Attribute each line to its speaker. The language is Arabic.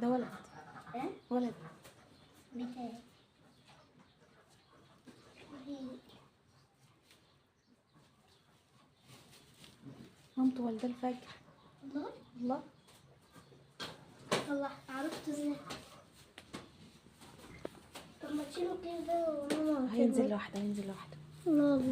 Speaker 1: ده ولد.
Speaker 2: ايه؟
Speaker 1: ولد.
Speaker 2: بتاعي.
Speaker 1: مامته والده الفجر.
Speaker 2: الله.
Speaker 1: الله.
Speaker 2: الله عرفت ازاي؟ طب ما تشيله كده وماما
Speaker 1: هينزل لوحده، هينزل لوحده.
Speaker 2: لا.